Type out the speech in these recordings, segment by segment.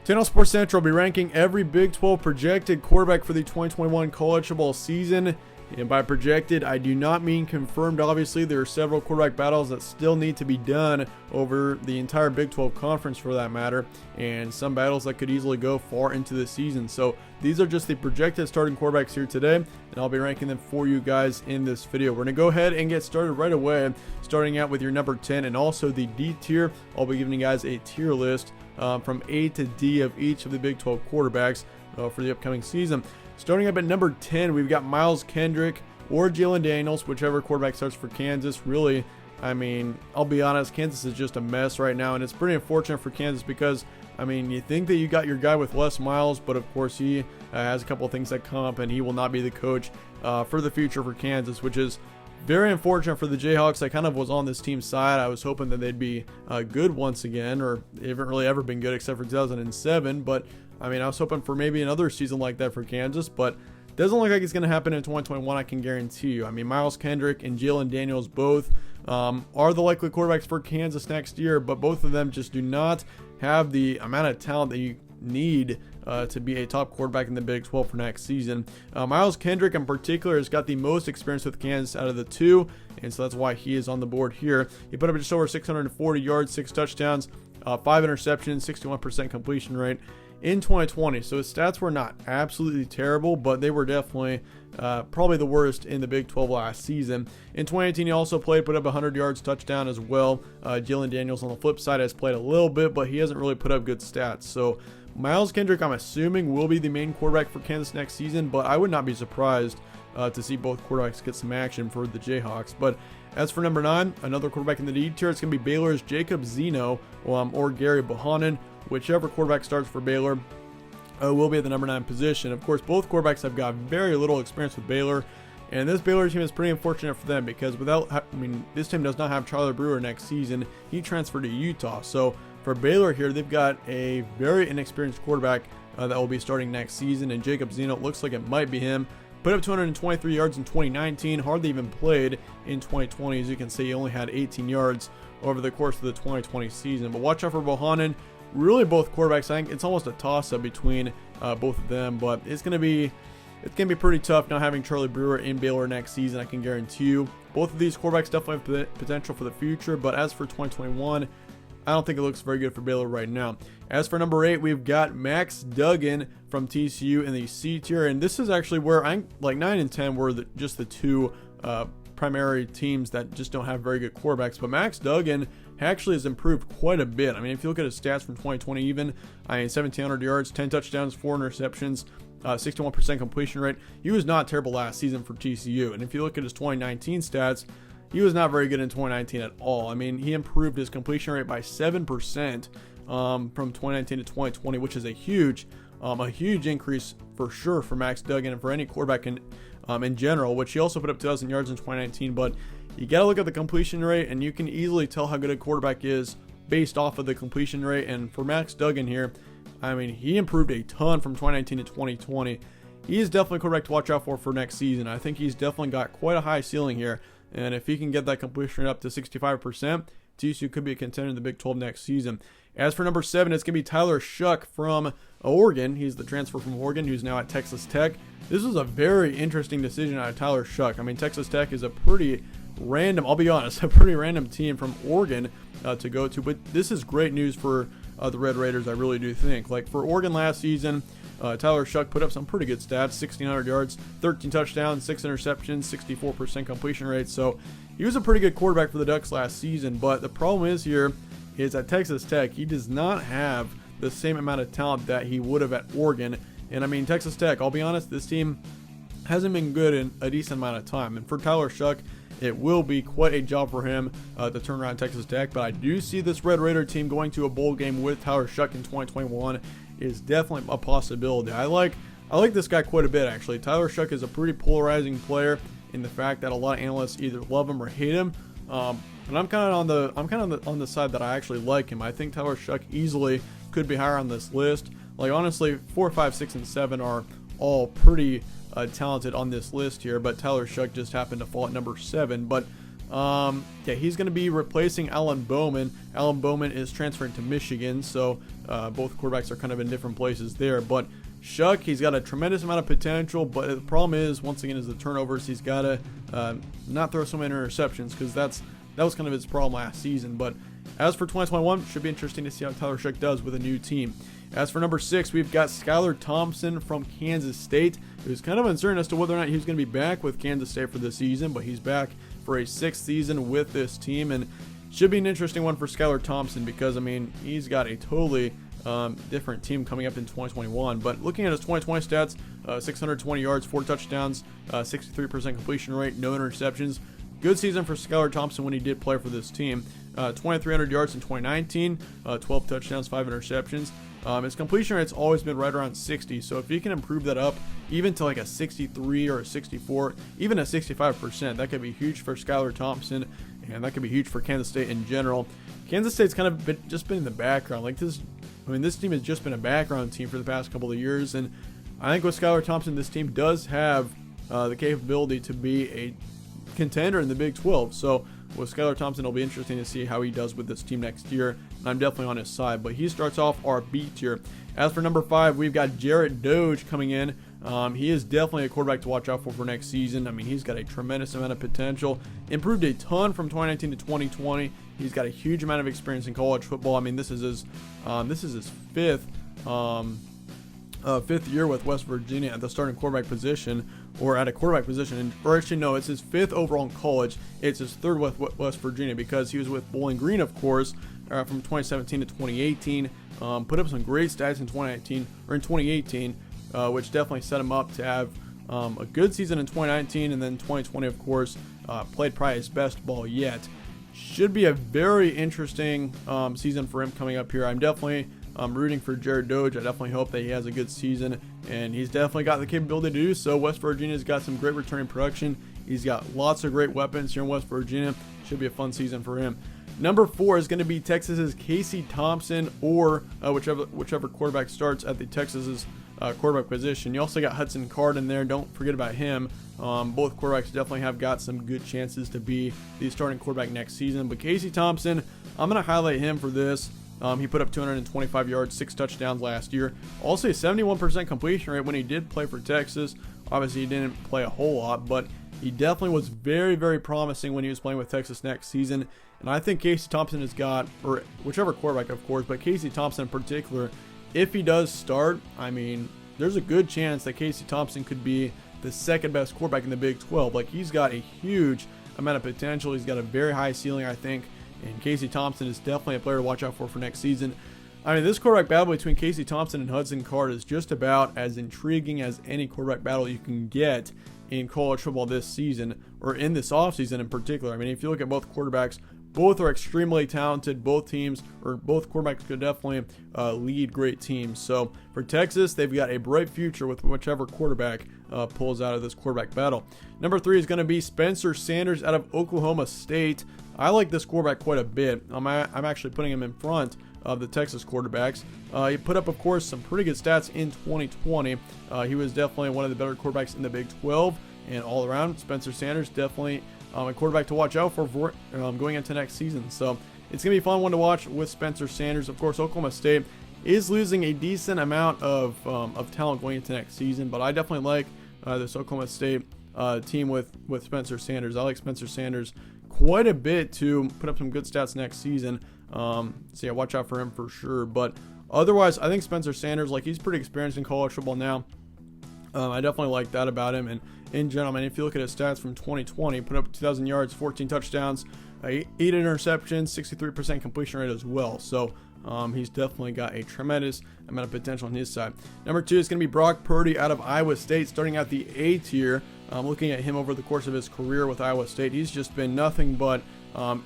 Channel Sports Central will be ranking every Big 12 projected quarterback for the 2021 college football season. And by projected, I do not mean confirmed. Obviously, there are several quarterback battles that still need to be done over the entire Big 12 conference for that matter, and some battles that could easily go far into the season. So these are just the projected starting quarterbacks here today, and I'll be ranking them for you guys in this video. We're going to go ahead and get started right away, starting out with your number 10 and also the D tier. I'll be giving you guys a tier list from A to D of each of the Big 12 quarterbacks for the upcoming season. Starting up at number 10, we've got Miles Kendrick or Jalen Daniels, whichever quarterback starts for Kansas. Really, I mean, I'll be honest, Kansas is just a mess right now, and it's pretty unfortunate for Kansas because, I mean, you think that you got your guy with Les Miles, but of course he has a couple of things that come up, and he will not be the coach for the future for Kansas, which is very unfortunate for the Jayhawks. I kind of was on this team's side. I was hoping that they'd be good once again, or they haven't really ever been good except for 2007, but I mean, I was hoping for maybe another season like that for Kansas, but doesn't look like it's going to happen in 2021, I can guarantee you. I mean, Miles Kendrick and Jalen Daniels both are the likely quarterbacks for Kansas next year, but both of them just do not have the amount of talent that you need to be a top quarterback in the Big 12 for next season. Miles Kendrick in particular has got the most experience with Kansas out of the two, and so that's why he is on the board here. He put up just over 640 yards, 6 touchdowns, 5 interceptions, 61% completion rate in 2020. So his stats were not absolutely terrible, but they were definitely probably the worst in the Big 12 last season. In 2018, he also put up 100 yards, touchdown as well. Jalen Daniels on the flip side has played a little bit, but he hasn't really put up good stats. So Miles Kendrick, I'm assuming, will be the main quarterback for Kansas next season, but I would not be surprised to see both quarterbacks get some action for the Jayhawks. But as for number 9, another quarterback in the D tier, it's going to be Baylor's Jacob ZENO or Gary Bohannon. Whichever quarterback starts for Baylor will be at the number 9 position. Of course, both quarterbacks have got very little experience with Baylor, and this Baylor team is pretty unfortunate for them because this team does not have Charlie Brewer next season. He transferred to Utah. So for Baylor here, they've got a very inexperienced quarterback that will be starting next season, and Jacob ZENO looks like it might be him. Put up 223 yards in 2019, hardly even played in 2020. As you can see, he only had 18 yards over the course of the 2020 season. But watch out for Bohannon. Really, both quarterbacks, I think it's almost a toss-up between both of them, but it's gonna be pretty tough not having Charlie Brewer in Baylor next season. I can guarantee you. Both of these quarterbacks definitely have potential for the future, but as for 2021, I don't think it looks very good for Baylor right now. As for number 8, we've got Max Duggan from TCU in the C tier, and this is actually where I like 9 and 10 were just the two primary teams that just don't have very good quarterbacks, but Max Duggan actually has improved quite a bit. I mean, if you look at his stats from 2020 even, 1,700 yards, 10 touchdowns, 4 interceptions, 61% completion rate. He was not terrible last season for TCU. And if you look at his 2019 stats, he was not very good in 2019 at all. I mean, he improved his completion rate by 7% from 2019 to 2020, which is a huge increase for sure for Max Duggan and for any quarterback in general, which he also put up 2,000 yards in 2019. But you got to look at the completion rate, and you can easily tell how good a quarterback is based off of the completion rate. And for Max Duggan here, I mean, he improved a ton from 2019 to 2020. He is definitely a quarterback to watch out for next season. I think he's definitely got quite a high ceiling here. And if he can get that completion rate up to 65%, TCU could be a contender in the Big 12 next season. As for number 7, it's going to be Tyler SHOUGH from Oregon. He's the transfer from Oregon who's now at Texas Tech. This was a very interesting decision out of Tyler SHOUGH. I mean, Texas Tech is a pretty random, I'll be honest, a pretty random team from Oregon to go to. But this is great news for the Red Raiders, I really do think. Like for Oregon last season, Tyler SHOUGH put up some pretty good stats, 1,600 yards, 13 touchdowns, 6 interceptions, 64% completion rate. So he was a pretty good quarterback for the Ducks last season. But the problem is here is at Texas Tech, he does not have the same amount of talent that he would have at Oregon. And I mean, Texas Tech, I'll be honest, this team hasn't been good in a decent amount of time. And for Tyler SHOUGH, it will be quite a job for him to turn around Texas Tech. But I do see this Red Raider team going to a bowl game with Tyler SHOUGH in 2021 is definitely a possibility. I like this guy quite a bit, actually. Tyler SHOUGH is a pretty polarizing player in the fact that a lot of analysts either love him or hate him. And I'm kind of on the side that I actually like him. I think Tyler SHOUGH easily could be higher on this list. Like honestly, 4, 5, 6, and 7 are all pretty talented on this list here, but Tyler SHOUGH just happened to fall at number 7. But Yeah, he's going to be replacing Alan Bowman. Alan Bowman is transferring to Michigan, so both quarterbacks are kind of in different places there. But SHOUGH, he's got a tremendous amount of potential, but the problem is, once again, is the turnovers. He's got to not throw so many interceptions, because that was kind of his problem last season. But as for 2021, should be interesting to see how Tyler SHOUGH does with a new team. As for number 6, we've got SKYLAR Thompson from Kansas State. It was kind of uncertain as to whether or not he was going to be back with Kansas State for this season, but he's back for a 6th season with this team, and should be an interesting one for SKYLAR Thompson, because, I mean, he's got a totally different team coming up in 2021. But looking at his 2020 stats, 620 yards, 4 touchdowns, 63% completion rate, no interceptions. Good season for SKYLAR Thompson when he did play for this team. 2,300 yards in 2019, 12 touchdowns, 5 interceptions. His completion rate's always been right around 60, so if he can improve that up even to like a 63 or a 64, even a 65%, that could be huge for SKYLAR Thompson, and that could be huge for Kansas State in general. Kansas State's kind of just been in the background. Like this team has just been a background team for the past couple of years, and I think with SKYLAR Thompson, this team does have the capability to be a contender in the Big 12. So with SKYLAR Thompson, it'll be interesting to see how he does with this team next year, and I'm definitely on his side. But he starts off our B tier. As for number 5, we've got JARRET DOEGE coming in. He is definitely a quarterback to watch out for next season. I mean, he's got a tremendous amount of potential. Improved a ton from 2019 to 2020. He's got a huge amount of experience in college football. I mean, this is his fifth year with West Virginia at the starting quarterback position, or at a quarterback position. Or actually, no, it's his 5th overall in college. It's his 3rd with West Virginia, because he was with Bowling Green, of course, from 2017 to 2018. Put up some great stats in 2018, which definitely set him up to have a good season in 2019, and then 2020, of course, played probably his best ball yet. Should be a very interesting season for him coming up here. I'm definitely rooting for JARRET DOEGE. I definitely hope that he has a good season, and he's definitely got the capability to do so. West Virginia's got some great returning production. He's got lots of great weapons here in West Virginia. Should be a fun season for him. Number 4 is going to be Texas's Casey Thompson, or whichever quarterback starts at the Texas's quarterback position. You also got Hudson Card in there. Don't forget about him. Both quarterbacks definitely have got some good chances to be the starting quarterback next season. But Casey Thompson, I'm going to highlight him for this. He put up 225 yards, 6 touchdowns last year. Also a 71% completion rate when he did play for Texas. Obviously, he didn't play a whole lot, but he definitely was very, very promising when he was playing with Texas next season. And I think Casey Thompson has got, or whichever quarterback, of course, but Casey Thompson in particular, if he does start, I mean, there's a good chance that Casey Thompson could be the 2nd best quarterback in the Big 12. Like, he's got a huge amount of potential. He's got a very high ceiling, I think. And Casey Thompson is definitely a player to watch out for next season. I mean, this quarterback battle between Casey Thompson and Hudson Card is just about as intriguing as any quarterback battle you can get in college football this season, or in this offseason in particular. I mean, if you look at both quarterbacks, both are extremely talented. Both teams, or both quarterbacks, could definitely lead great teams. So for Texas, they've got a bright future with whichever quarterback pulls out of this quarterback battle. Number 3 is going to be Spencer Sanders out of Oklahoma State. I like this quarterback quite a bit. I'm actually putting him in front of the Texas quarterbacks. He put up, of course, some pretty good stats in 2020. He was definitely one of the better quarterbacks in the Big 12, and all around, Spencer Sanders definitely a quarterback to watch out for going into next season. So it's going to be a fun one to watch with Spencer Sanders. Of course, Oklahoma State is losing a decent amount of talent going into next season, but I definitely like this Oklahoma State team with Spencer Sanders. I like Spencer Sanders quite a bit to put up some good stats next season. So yeah, watch out for him for sure. But otherwise, I think Spencer Sanders, like, he's pretty experienced in college football now. I definitely like that about him. And in general, I mean, if you look at his stats from 2020, put up 2,000 yards, 14 touchdowns, 8 interceptions, 63% completion rate as well. So he's definitely got a tremendous amount of potential on his side. Number 2 is going to be Brock Purdy out of Iowa State, starting at the A tier. Looking at him over the course of his career with Iowa State, he's just been nothing but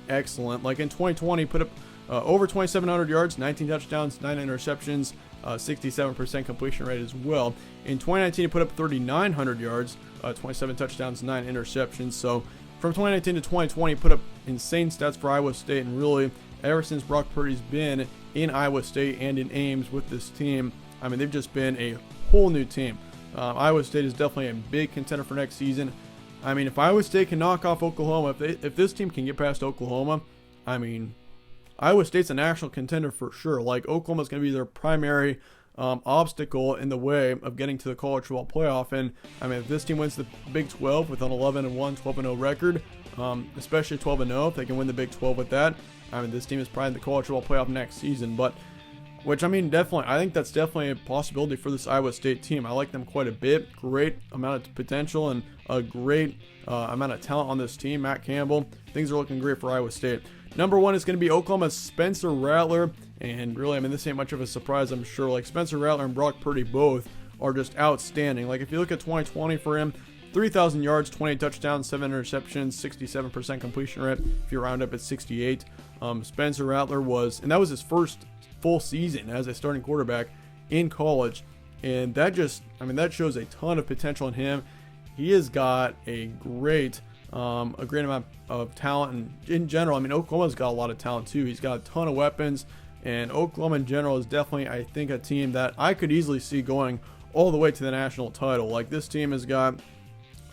excellent. Like in 2020, put up over 2,700 yards, 19 touchdowns, 9 interceptions, 67% completion rate as well. In 2019, he put up 3,900 yards, 27 touchdowns, 9 interceptions. So from 2019 to 2020, put up insane stats for Iowa State, and really, ever since Brock Purdy's been in Iowa State and in Ames with this team, I mean, they've just been a whole new team. Iowa State is definitely a big contender for next season. I mean, if Iowa State can knock off Oklahoma, if this team can get past Oklahoma, I mean, Iowa State's a national contender for sure. Like, Oklahoma's going to be their primary obstacle in the way of getting to the college football playoff. And I mean, if this team wins the Big 12 with an 11-1, 12-0 record, especially 12-0, if they can win the Big 12 with that, I mean, this team is probably in the college football playoff next season. But which, I mean, definitely, I think that's definitely a possibility for this Iowa State team. I like them quite a bit. Great amount of potential and a great amount of talent on this team. Matt Campbell, things are looking great for Iowa State. Number 1 is going to be Oklahoma's Spencer Rattler. And really, I mean, this ain't much of a surprise, I'm sure. Like, Spencer Rattler and Brock Purdy both are just outstanding. Like, if you look at 2020 for him, 3,000 yards, 20 touchdowns, 7 interceptions, 67% completion rate. If you round up, it's 68. Spencer Rattler was, and that was his first full season as a starting quarterback in college. And that just, I mean, that shows a ton of potential in him. He has got a great amount of talent, and in general, I mean, Oklahoma's got a lot of talent too. He's got a ton of weapons, and Oklahoma in general is definitely, I think, a team that I could easily see going all the way to the national title. Like, this team has got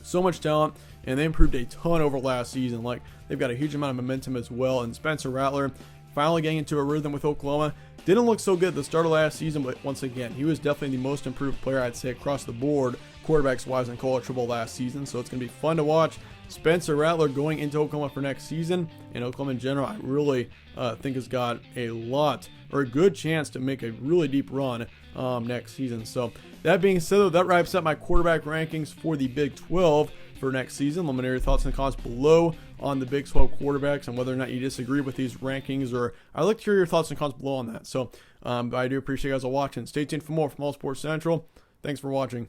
so much talent, and they improved a ton over last season. Like, they've got a huge amount of momentum as well, and Spencer Rattler finally getting into a rhythm with Oklahoma. Didn't look so good at the start of last season, but once again, he was definitely the most improved player, I'd say, across the board, quarterbacks-wise, in college football last season. So it's going to be fun to watch Spencer Rattler going into Oklahoma for next season. And Oklahoma in general, I really think has got a lot, or a good chance to make a really deep run next season. So that being said, though, that wraps up my quarterback rankings for the Big 12 for next season. Let me know your thoughts and comments below on the Big 12 quarterbacks and whether or not you disagree with these rankings, or I'd like to hear your thoughts and comments below on that. So I do appreciate you guys all watching. Stay tuned for more from All Sports Central. Thanks for watching.